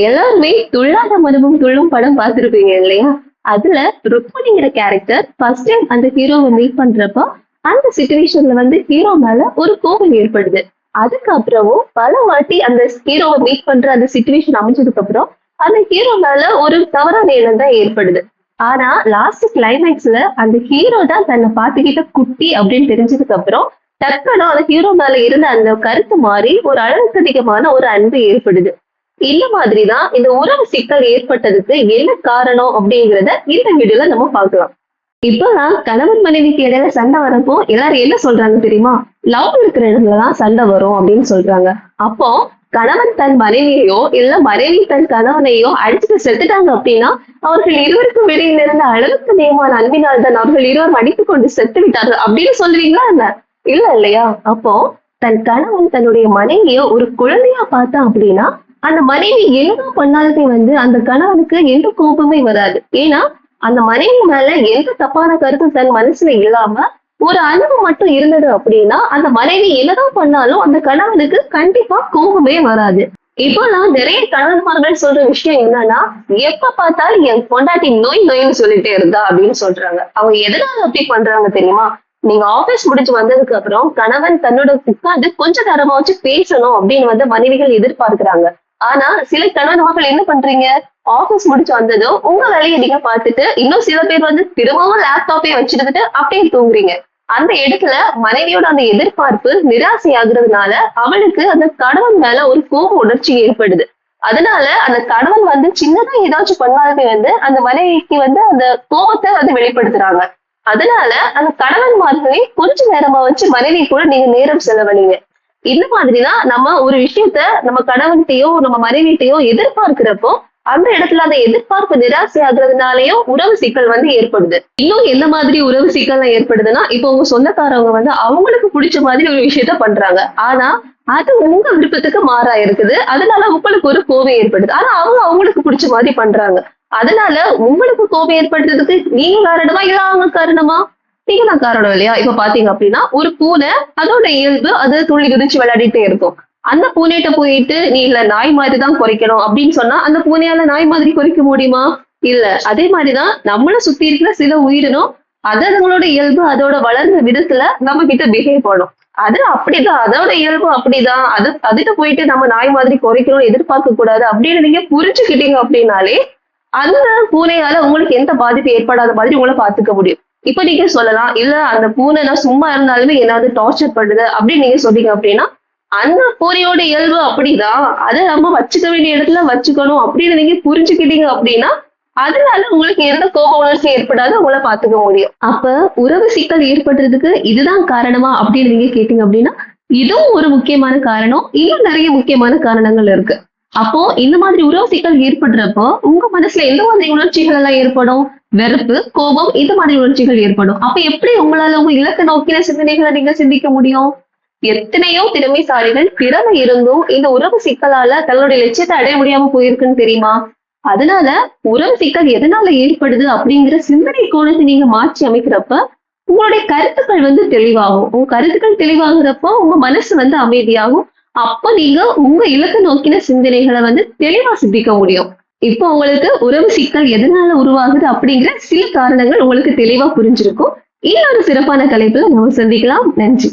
எல்லாருமே துள்ளாத மனமும் துள்ளும் படம் பார்த்திருப்பீங்க இல்லையா? அதுல ருக்மணிங்கிற கேரக்டர் ஃபர்ஸ்ட் டைம் அந்த ஹீரோவை மீட் பண்றப்போ, அந்த சிச்சுவேஷன்ல வந்து ஹீரோ மேல ஒரு கோபம் ஏற்படுது. அதுக்கப்புறமும் பல வாட்டி அந்த ஹீரோவை மீட் பண்ற அந்த சிச்சுவேஷன் அமைஞ்சதுக்கு அப்புறம், அந்த ஹீரோ மேல ஒரு தவறான எண்ணம் தான் ஏற்படுது. ஆனா லாஸ்ட் கிளைமேக்ஸ்ல அந்த ஹீரோ தான் தன்னை பார்த்துக்கிட்ட குட்டி அப்படின்னு தெரிஞ்சதுக்கு அப்புறம், டக்குனு அந்த ஹீரோ மேல இருந்த அந்த கருத்து மாறி ஒரு அளவுக்கு அதிகமான ஒரு அன்பு ஏற்படுது. இந்த மாதிரிதான் இந்த உறவு சிக்கல் ஏற்பட்டதுக்கு என்ன காரணம் அப்படிங்கறத இந்த வீடியோல நம்ம பார்க்கலாம். இப்பதான் கணவன் மனைவிக்கு இடையில சண்டை வரப்போ எல்லாரும் என்ன சொல்றாங்க தெரியுமா? லவ் இருக்கிற இடத்துலதான் சண்டை வரும் அப்படின்னு சொல்றாங்க. அப்போ கணவன் தன் மனைவியையோ இல்ல மனைவி தன் கணவனையோ அடிச்சுட்டு செத்துட்டாங்க அப்படின்னா அவர்கள் இருவருக்கும் இடையில இருந்த அளவுக்கு அதிகமான அன்பினால் தான் அவர்கள் இருவரும் அடித்துக் கொண்டு செத்து விட்டார்கள் அப்படின்னு சொல்லுவீங்களா என்ன? இல்ல இல்லையா? அப்போ தன் கணவன் தன்னுடைய மனைவியோ ஒரு குழந்தையா பார்த்தான் அப்படின்னா அந்த மனைவி என்னதான் பண்ணாலுமே வந்து அந்த கணவனுக்கு எந்த கோபமே வராது. ஏன்னா அந்த மனைவி மேல எந்த தப்பான கருத்தும் தன் மனசுல இல்லாம ஒரு அன்பு மட்டும் இருந்தது அப்படின்னா அந்த மனைவி என்னதான் பண்ணாலும் அந்த கணவனுக்கு கண்டிப்பா கோபமே வராது. இப்போலாம் நிறைய கணவன்மார்கள் சொல்ற விஷயம் என்னன்னா, எப்ப பார்த்தாலும் என் பொண்டாட்டி நோய் நோய்னு சொல்லிட்டே இருந்தா அப்படின்னு சொல்றாங்க. அவங்க எதனால அப்படி பண்றாங்க தெரியுமா? நீங்க ஆபீஸ் முடிச்சு வந்ததுக்கு அப்புறம் கணவன் தன்னோட உட்கார்ந்து கொஞ்ச நேரமாச்சு பேசணும் அப்படின்னு வந்து மனைவிகள் எதிர்பார்க்கிறாங்க. ஆனா சில கணவன்மார்கள் என்ன பண்றீங்க? ஆபீஸ் முடிச்சு வந்ததும் உங்க வேலையை நீங்க பார்த்துட்டு இன்னும் சில பேர் வந்து திரும்பவும் லேப்டாப்பே வச்சிருந்துட்டு அப்படியே தூங்குறீங்க. அந்த இடத்துல மனைவியோட அந்த எதிர்பார்ப்பு நிராசை ஆகுறதுனால அவளுக்கு அந்த கணவன் மேல ஒரு கோப உணர்ச்சி ஏற்படுது. அதனால அந்த கணவன் வந்து சின்னதா ஏதாச்சும் பண்ணாலுமே வந்து அந்த மனைவிக்கு வந்து அந்த கோபத்தை வந்து வெளிப்படுத்துறாங்க. அதனால அந்த கணவன்மார்களே கொஞ்ச நேரமா வச்சு மனைவி கூட நீங்க நேரம் செலவழிங்க. இந்த மாதிரிதான் நம்ம ஒரு விஷயத்த நம்ம கணவன்கிட்டயோ நம்ம மனைவிட்டையோ எதிர்பார்க்கிறப்போ அந்த இடத்துல அந்த எதிர்பார்ப்பு நிராசை ஆகுறதுனாலயும் உறவு சிக்கல் வந்து ஏற்படுது. இன்னும் என்ன மாதிரி உறவு சிக்கல்லாம் ஏற்படுதுன்னா, இப்போ உங்க சொந்தக்காரவங்க வந்து அவங்களுக்கு பிடிச்ச மாதிரி ஒரு விஷயத்த பண்றாங்க. ஆனா அது உங்க விருப்பத்துக்கு மாறா இருக்குது. அதனால உங்களுக்கு ஒரு கோபம் ஏற்படுது. ஆனா அவங்க அவங்களுக்கு பிடிச்ச மாதிரி பண்றாங்க. அதனால உங்களுக்கு கோபம் ஏற்படுறதுக்கு நீங்க காரணமா இல்ல அவங்க காரணமா? நீங்க தான் காரணம் இல்லையா? இப்ப பாத்தீங்க அப்படின்னா ஒரு பூனை அதோட இயல்பு அது துள்ளி குதிச்சு விளையாடிட்டே இருக்கும். அந்த பூனைகிட்ட போயிட்டு நீ இல்ல நாய் மாதிரிதான் குறைக்கணும் அப்படின்னு சொன்னா அந்த பூனையால நாய் மாதிரி குறைக்க முடியுமா? இல்ல. அதே மாதிரிதான் நம்மள சுத்தி இருக்கிற சில உயிரினம் அது அதுங்களோட இயல்பு அதோட வளர்ந்த விதத்துல நம்ம கிட்ட பிஹேவ் பண்ணும். அது அப்படிதான் அதோட இயல்பு அப்படிதான். அதுகிட்ட போயிட்டு நம்ம நாய் மாதிரி குறைக்கணும் எதிர்பார்க்க கூடாது அப்படின்னு நீங்க புரிஞ்சுக்கிட்டீங்க அப்படின்னாலே அந்த பூனையால உங்களுக்கு எந்த பாதிப்பு ஏற்படாத மாதிரி உங்களை பாத்துக்க முடியும். இப்ப நீங்க சொல்லலாம், இல்ல அந்த பூனை நான் சும்மா இருந்தாலுமே ஏதாவது டார்ச்சர் பண்ணுது அப்படின்னு நீங்க சொன்னீங்க அப்படின்னா அந்த பூனையோட இயல்பு அப்படிதான். அதை நம்ம வச்சுக்க வேண்டிய இடத்துல வச்சுக்கணும் அப்படின்னு நீங்க புரிஞ்சுக்கிட்டீங்க அப்படின்னா அதனால உங்களுக்கு எந்த கோப உணர்ச்சி ஏற்படாது உங்களை பாத்துக்க முடியும். அப்ப உறவு சிக்கல் ஏற்படுறதுக்கு இதுதான் காரணமா அப்படின்னு நீங்க கேட்டீங்க அப்படின்னா இதுவும் ஒரு முக்கியமான காரணம். இன்னும் நிறைய முக்கியமான காரணங்கள் இருக்கு. அப்போ இந்த மாதிரி உறவு சிக்கல் ஏற்படுறப்போ உங்க மனசுல எந்த மாதிரி உணர்ச்சிகள் எல்லாம் ஏற்படும்? வெறுப்பு, கோபம் இந்த மாதிரி உணர்ச்சிகள் ஏற்படும். அப்ப எப்படி உங்களால உங்க இலக்க நோக்கின சிந்தனைகளை நீங்க சிந்திக்க முடியும்? எத்தனையோ திறமைசாலிகள் திறமை இருந்தும் இந்த உறவு சிக்கலால தங்களுடைய லட்சியத்தை அடைய முடியாம போயிருக்குன்னு தெரியுமா? அதனால உறவு சிக்கல் எதனால ஏற்படுது அப்படிங்கிற சிந்தனை கோணத்தை நீங்க மாற்றி அமைக்கிறப்ப உங்களுடைய கருத்துக்கள் வந்து தெளிவாகும். உங்க கருத்துக்கள் தெளிவாகிறப்போ உங்க மனசு வந்து அமைதியாகும். அப்ப நீங்க உங்க இலக்கு நோக்கின சிந்தனைகளை வந்து தெளிவா சிந்திக்க முடியும். இப்போ உங்களுக்கு உறவு சிக்கல் எதனால உருவாகுது அப்படிங்கிற சில காரணங்கள் உங்களுக்கு தெளிவா புரிஞ்சிருக்கும். இன்னொரு சிறப்பான தலைப்புல நம்ம சந்திக்கலாம். நன்றி.